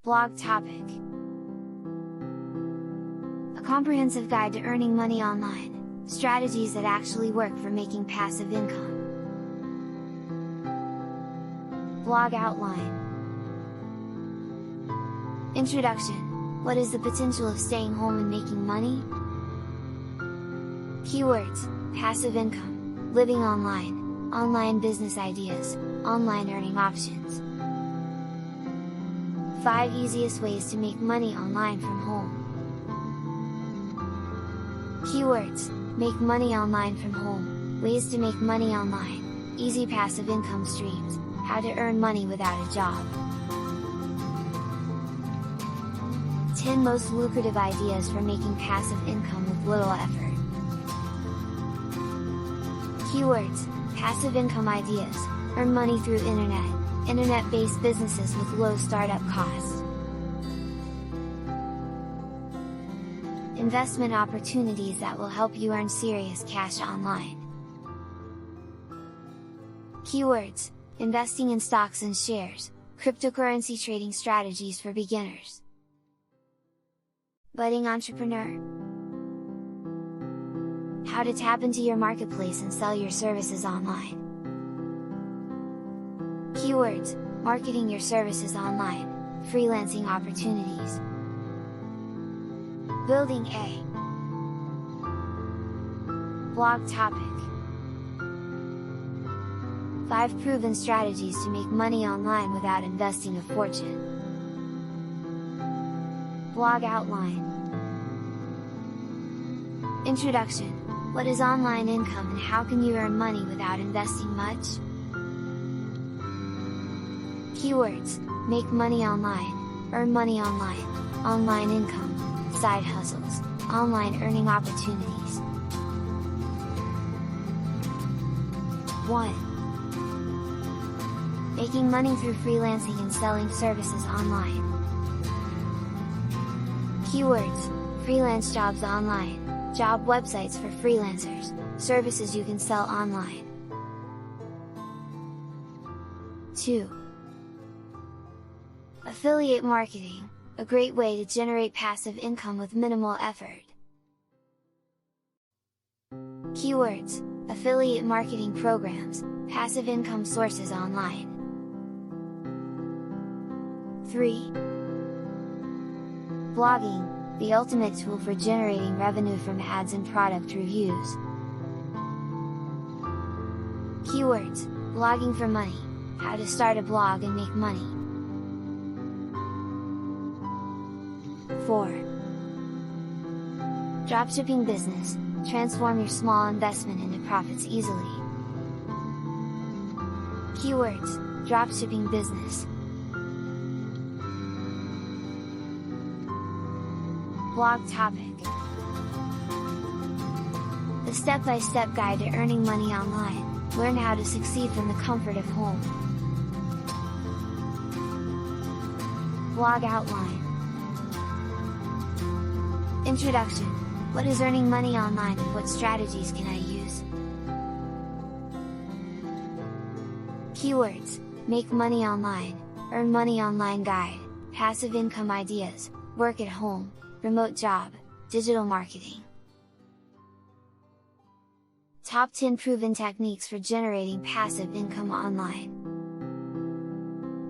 Blog topic. A comprehensive guide to earning money online, strategies that actually work for making passive income. Blog outline. Introduction. What is the potential of staying home and making money? Keywords: passive income, living online, online business ideas, online earning options. 5 easiest ways to make money online from home. Keywords: make money online from home, ways to make money online, easy passive income streams, how to earn money without a job. 10 most lucrative ideas for making passive income with little effort. Keywords: passive income ideas, earn money through internet-based businesses with low startup costs. Investment opportunities that will help you earn serious cash online. Keywords: investing in stocks and shares, cryptocurrency trading strategies for beginners. Budding entrepreneur. How to tap into your marketplace and sell your services online. Keywords: marketing your services online, freelancing opportunities. Building a blog topic. 5 proven strategies to make money online without investing a fortune. Blog outline. Introduction. What is online income and how can you earn money without investing much? Keywords: make money online, earn money online, online income, side hustles, online earning opportunities. 1. Making money through freelancing and selling services online. Keywords: freelance jobs online, job websites for freelancers, services you can sell online. 2. Affiliate marketing, a great way to generate passive income with minimal effort. Keywords: affiliate marketing programs, passive income sources online. 3. Blogging, the ultimate tool for generating revenue from ads and product reviews. Keywords: blogging for money, how to start a blog and make money. 4. Dropshipping business, transform your small investment into profits easily. Keywords: dropshipping business. Blog topic. The step-by-step guide to earning money online, learn how to succeed from the comfort of home. Blog outline. Introduction. What is earning money online and what strategies can I use? Keywords: make money online, earn money online guide, passive income ideas, work at home, remote job, digital marketing. Top 10 proven techniques for generating passive income online.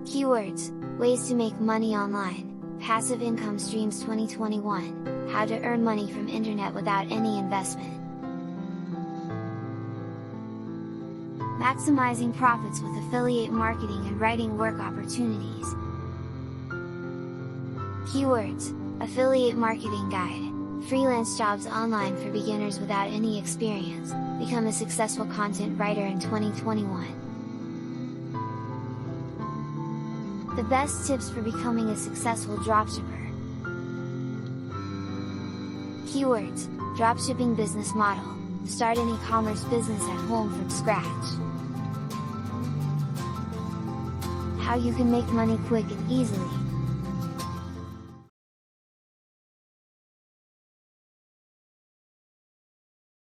Keywords: ways to make money online, passive income streams 2021, how to earn money from internet without any investment. Maximizing profits with affiliate marketing and writing work opportunities. Keywords: affiliate marketing guide, freelance jobs online for beginners without any experience, become a successful content writer in 2021. The best tips for becoming a successful dropshipper. Keywords: dropshipping business model, start an e-commerce business at home from scratch. How you can make money quick and easily.